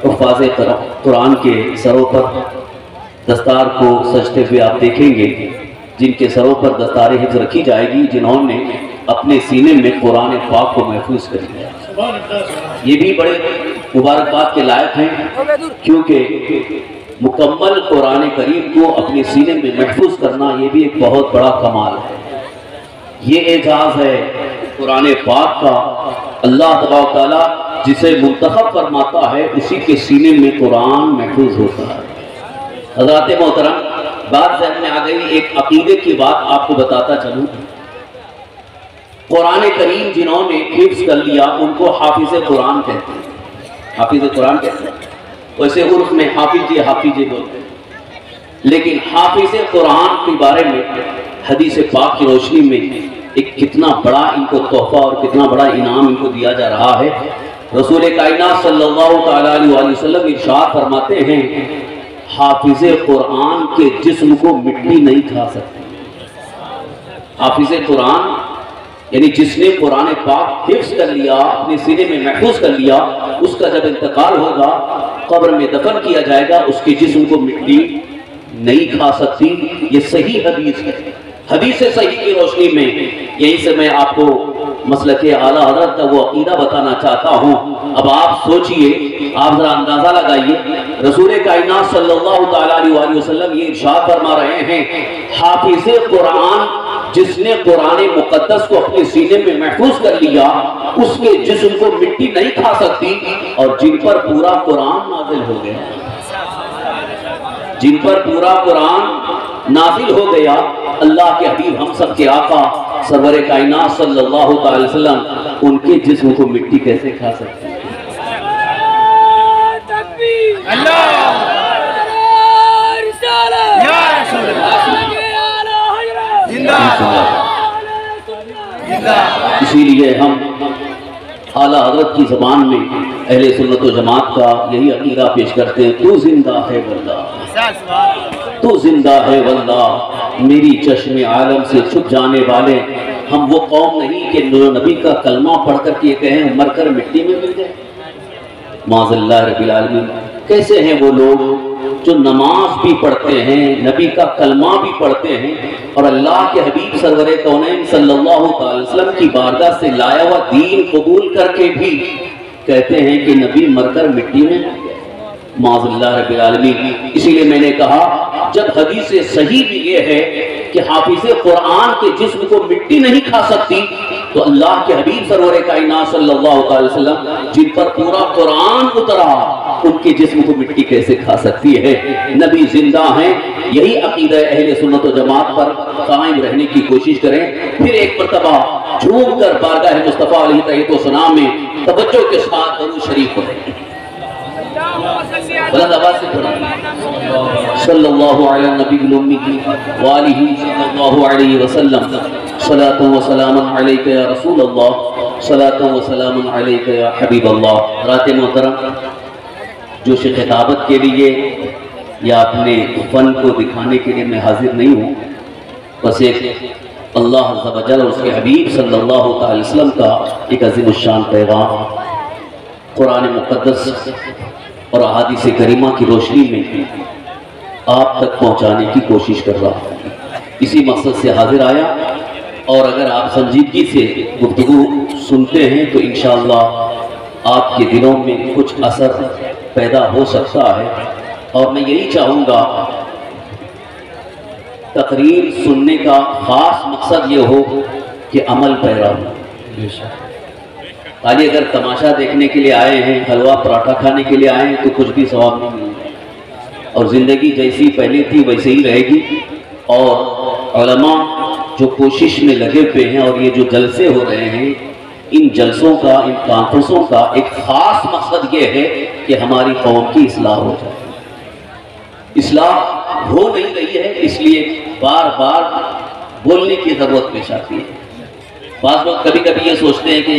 حفاظ قرآن کے سروں پر دستار کو سجتے ہوئے آپ دیکھیں گے، جن کے سروں پر دستار حفظ رکھی جائے گی، جنہوں نے اپنے سینے میں قرآن پاک کو محفوظ کر لیا۔ یہ بھی بڑے مبارکباد کے لائق ہیں، کیونکہ مکمل قرآن کریم کو اپنے سینے میں محفوظ کرنا یہ بھی ایک بہت بڑا کمال ہے۔ یہ اعجاز ہے قرآن پاک کا۔ اللہ تبارک تعالیٰ جسے منتخب فرماتا ہے اسی کے سینے میں قرآن محفوظ ہوتا ہے۔ حضرات محترم، بات ذہن میں آ گئی، ایک عقیدے کی بات آپ کو بتاتا چلوں۔ قرآن کریم جنہوں نے حفظ کر لیا ان کو حافظ قرآن کہتے ہیں، حافظ قرآن کہتے ہیں۔ ویسے عرف میں حافظ حافظ بولتے ہیں، لیکن حافظ قرآن کے بارے میں حدیث پاک کی روشنی میں ایک کتنا بڑا ان کو تحفہ اور کتنا بڑا انعام ان کو دیا جا رہا ہے۔ رسول کائنات صلی اللہ تعالیٰ علیہ وسلم ارشاد فرماتے ہیں، حافظ قرآن کے جسم کو مٹی نہیں کھا سکتی۔ حافظ قرآن یعنی جس نے قرآن پاک حفظ کر لیا، اپنے سینے میں محفوظ کر لیا، اس کا جب انتقال ہوگا، قبر میں دفن کیا جائے گا، اس کے جسم کو مٹی نہیں کھا سکتی۔ یہ صحیح حدیث ہے۔ حدیث صحیح کی روشنی میں یہیں سے میں آپ کو مسلک اعلیٰ حضرت کا وہ عقیدہ بتانا چاہتا ہوں۔ اب آپ سوچئے، آپ ذرا اندازہ لگائیے، رسول کائنات صلی اللہ تعالیٰ علیہ وسلم یہ ارشاد فرما رہے ہیں، حافظ قرآن جس نے قرآن مقدس کو اپنے سینے میں محفوظ کر لیا، اس کے جسم کو مٹی نہیں کھا سکتی، اور جن پر پورا قرآن نازل ہو گیا، جن پر پورا قرآن نازل ہو گیا، اللہ کے حبیب ہم سب کے آقا سرور کائنات صلی اللہ تعالی وسلم ان کے جسم کو مٹی کیسے کھا سکتے ہیں؟ اسی لیے ہم اعلیٰ حضرت کی زبان میں اہل سنت و جماعت کا یہی عقیدہ پیش کرتے ہیں، تو زندہ ہے واللہ، تو زندہ ہے واللہ، میری چشم عالم سے چھپ جانے والے۔ ہم وہ قوم نہیں کہ نبی کا کلمہ پڑھ کر کے کہیں مر کر مٹی میں مل گئے، معاذ اللہ رب العالمین۔ کیسے ہیں وہ لوگ جو نماز بھی پڑھتے ہیں، نبی کا کلمہ بھی پڑھتے ہیں، اور اللہ کے حبیب سرور کونین صلی اللہ علیہ وسلم کی بارگاہ سے لایا ہوا دین قبول کر کے بھی کہتے ہیں کہ نبی مر کر مٹی میں مل گئے، معاذ اللہ رب العالمین۔ اسی لیے میں نے کہا جب حدیث صحیح بھی یہ ہے کہ حافظ قرآن کے جسم کو مٹی نہیں کھا سکتی، تو اللہ کے حبیب سرور کائنات صلی اللہ علیہ وسلم جن پر پورا قرآن اترا، ان کے جسم کو مٹی کیسے کھا سکتی ہے؟ نبی زندہ ہیں۔ یہی عقیدہ اہل سنت و جماعت پر قائم رہنے کی کوشش کریں۔ پھر ایک مرتبہ جھوم کر بارگاہ مصطفیٰ علیہ تحیت و ثنا میں توجہ کے ساتھ درود شریف پڑھیں، بلند آواز سے پڑھیں، صلی اللہ علیہ نبی الامی وآلہ صلی اللہ علیہ وسلم، صلاۃ و سلام علیک یا رسول اللہ، صلاۃ و سلام علیک یا حبیب اللہ۔ رات محترم، جوش خطابت کے لیے یا اپنے فن کو دکھانے کے لیے میں حاضر نہیں ہوں، بس ایک اللہ عز و جل اور اس کے حبیب صلی اللہ علیہ وسلم کا ایک عظیم الشان پیغام قرآن مقدس اور احادیث کریمہ کی روشنی میں آپ تک پہنچانے کی کوشش کر رہا ہوں۔ اسی مقصد سے حاضر آیا، اور اگر آپ سنجیدگی سے گفتگو سنتے ہیں تو انشاءاللہ آپ کے دلوں میں کچھ اثر پیدا ہو سکتا ہے۔ اور میں یہی چاہوں گا تقریر سننے کا خاص مقصد یہ ہو کہ عمل پیرا ہو۔ خالی اگر تماشا دیکھنے کے لیے آئے ہیں، حلوہ پراٹھا کھانے کے لیے آئے ہیں تو کچھ بھی ثواب نہیں ملے گا، اور زندگی جیسی پہلے تھی ویسے ہی رہے گی۔ اور علماء جو کوشش میں لگے ہوئے ہیں، اور یہ جو جلسے ہو رہے ہیں، ان جلسوں کا، ان کانفرنسوں کا ایک خاص مقصد یہ ہے کہ ہماری قوم کی اصلاح ہو جائے۔ اصلاح ہو نہیں رہی ہے، اس لیے بار بار بولنے کی ضرورت پیش آتی ہے۔ بعض لوگ کبھی کبھی یہ سوچتے ہیں کہ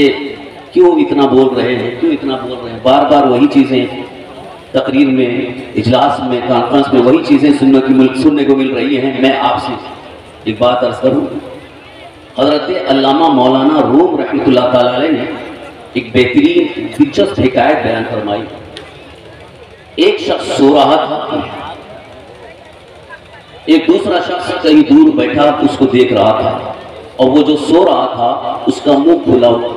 کیوں اتنا بول رہے ہیں، کیوں اتنا بول رہے ہیں، بار بار وہی چیزیں تقریر میں، اجلاس میں، کانفرنس میں وہی چیزیں سننے کو مل رہی ہیں۔ میں آپ سے ایک بات عرض کروں، حضرت علامہ مولانا روم رحمۃ اللہ تعالی علیہ نے ایک بہترین دلچسپ حکایت بیان فرمائی۔ ایک شخص سو رہا تھا، ایک دوسرا شخص کہیں دور بیٹھا اس کو دیکھ رہا تھا، اور وہ جو سو رہا تھا اس کا منہ کھلا ہوا۔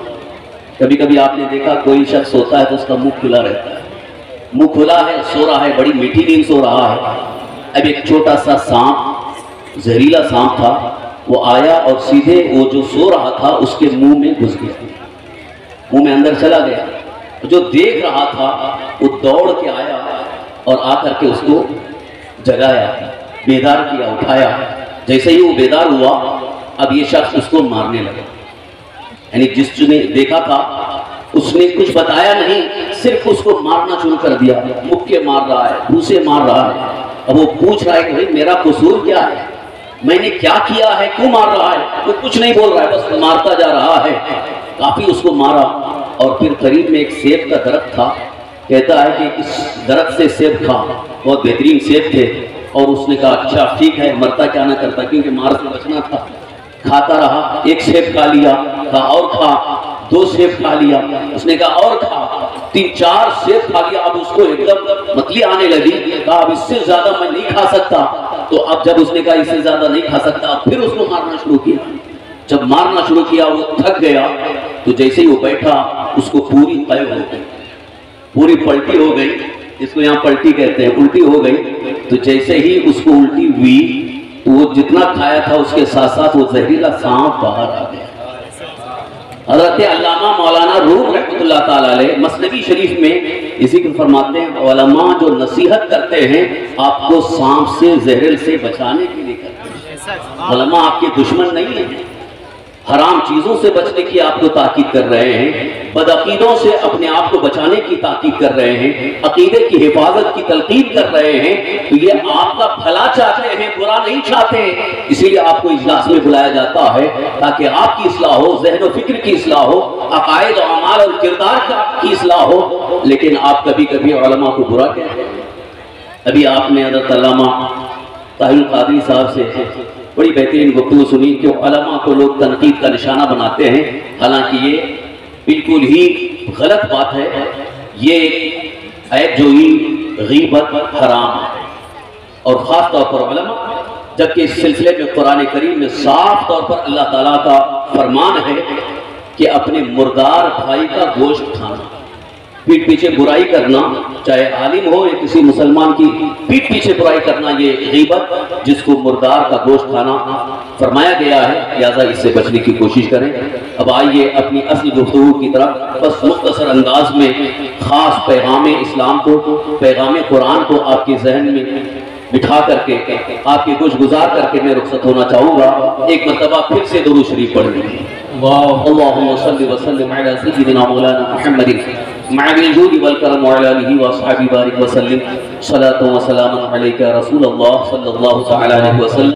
کبھی کبھی آپ نے دیکھا کوئی شخص سوتا ہے تو اس کا منہ کھلا رہتا ہے، منہ کھلا ہے، سو رہا ہے، بڑی میٹھی نیند سو رہا ہے۔ اب ایک چھوٹا سا سانپ، زہریلا سانپ تھا، وہ آیا اور سیدھے وہ جو سو رہا تھا اس کے منہ میں گھس گیا، منہ میں اندر چلا گیا۔ جو دیکھ رہا تھا وہ دوڑ کے آیا اور آ کر کے اس کو جگایا، بیدار کیا، اٹھایا۔ جیسے ہی وہ بیدار ہوا اب یہ شخص اس کو مارنے لگا، یعنی جس نے دیکھا تھا اس نے کچھ بتایا نہیں، صرف اس کو مارنا شروع کر دیا، مکے مار رہا ہے، گھوسے مار رہا ہے۔ اب وہ پوچھ رہا ہے کہ بھائی میرا قصور کیا ہے، میں نے کیا کیا ہے، کیوں مار رہا ہے؟ وہ کچھ نہیں بول رہا ہے، بس مارتا جا رہا ہے۔ کافی اس کو مارا، اور پھر قریب میں ایک سیب کا درخت تھا، کہتا ہے کہ اس درخت سے سیب کھا، بہت بہترین سیب تھے۔ اور اس نے کہا اچھا ٹھیک ہے، مرتا کیا نہ کرتا، کیونکہ مار سے بچنا تھا۔ کھاتا رہا، ایک سیب کھا لیا، کہا اور کھا، 2 سیب کھا لیا، اس نے کہا اور کھا، 3-4 سیب کھا لیا۔ اب اس کو ایک دم متلی آنے لگی، کہا اب اس سے زیادہ میں نہیں کھا سکتا۔ تو اب جب اس نے کہا اس سے زیادہ نہیں کھا سکتا، پھر اس کو مارنا شروع کیا۔ جب مارنا شروع کیا وہ تھک گیا، تو جیسے ہی وہ بیٹھا اس کو پوری قے ہو گئی، پوری پلٹی ہو گئی، اس کو یہاں پلٹی کہتے ہیں، الٹی ہو گئی۔ تو جیسے ہی اس کو الٹی ہوئی تو وہ جتنا کھایا تھا اس کے ساتھ ساتھ وہ زہریلا سانپ باہر آ گیا۔ حضرت علامہ مولانا روم رحمۃ اللہ تعالی علیہ مثنوی شریف میں اسی کو فرماتے ہیں، علماء جو نصیحت کرتے ہیں آپ کو سانپ سے، زہر سے بچانے کے لیے کرتے ہیں۔ علماء آپ کے دشمن نہیں ہیں، حرام چیزوں سے بچنے کی آپ کو تاکید کر رہے ہیں، بدعقیدوں سے اپنے آپ کو بچانے کی تاکید کر رہے ہیں، عقیدے کی حفاظت کی تلقین کر رہے ہیں۔ تو یہ آپ کا بھلا چاہتے ہیں، برا نہیں چاہتے، اسی لیے آپ کو اجلاس میں بلایا جاتا ہے تاکہ آپ کی اصلاح ہو، ذہن و فکر کی اصلاح ہو، عقائد و اعمال اور کردار کی اصلاح ہو۔ لیکن آپ کبھی کبھی علماء کو برا کہتے ہیں۔ ابھی آپ نے حضرت علامہ طاہر القادری صاحب سے بڑی بہترین گفتگو سنی کہ علماء کو لوگ تنقید کا نشانہ بناتے ہیں، حالانکہ یہ بالکل ہی غلط بات ہے۔ یہ عیب جوئی، غیبت حرام ہے، اور خاص طور پر علماء، جبکہ اس سلسلے میں قرآن کریم میں صاف طور پر اللہ تعالیٰ کا فرمان ہے کہ اپنے مردار بھائی کا گوشت کھانا، پیٹ پیچھے برائی کرنا، چاہے عالم ہو یا کسی مسلمان کی پیٹ پیچھے برائی کرنا، یہ غیبت جس کو مردار کا گوشت کھانا فرمایا گیا ہے، لہذا اس سے بچنے کی کوشش کریں۔ اب آئیے اپنی اصل گفتگو کی طرف، بس مختصر انداز میں خاص پیغام اسلام کو، پیغام قرآن کو آپ کے ذہن میں بٹھا کر کے، آپ کی گوش گزار کر کے میں رخصت ہونا چاہوں گا۔ ایک مرتبہ پھر سے درود شریف پڑھ لیں۔ اللهم صل وسلم على سيدنا مولانا محمد مع الجود والكرم وعلى آله وأصحابه بارك وسلم صلاة وسلاما عليك يا رسول الله صلى الله تعالى عليه وسلم۔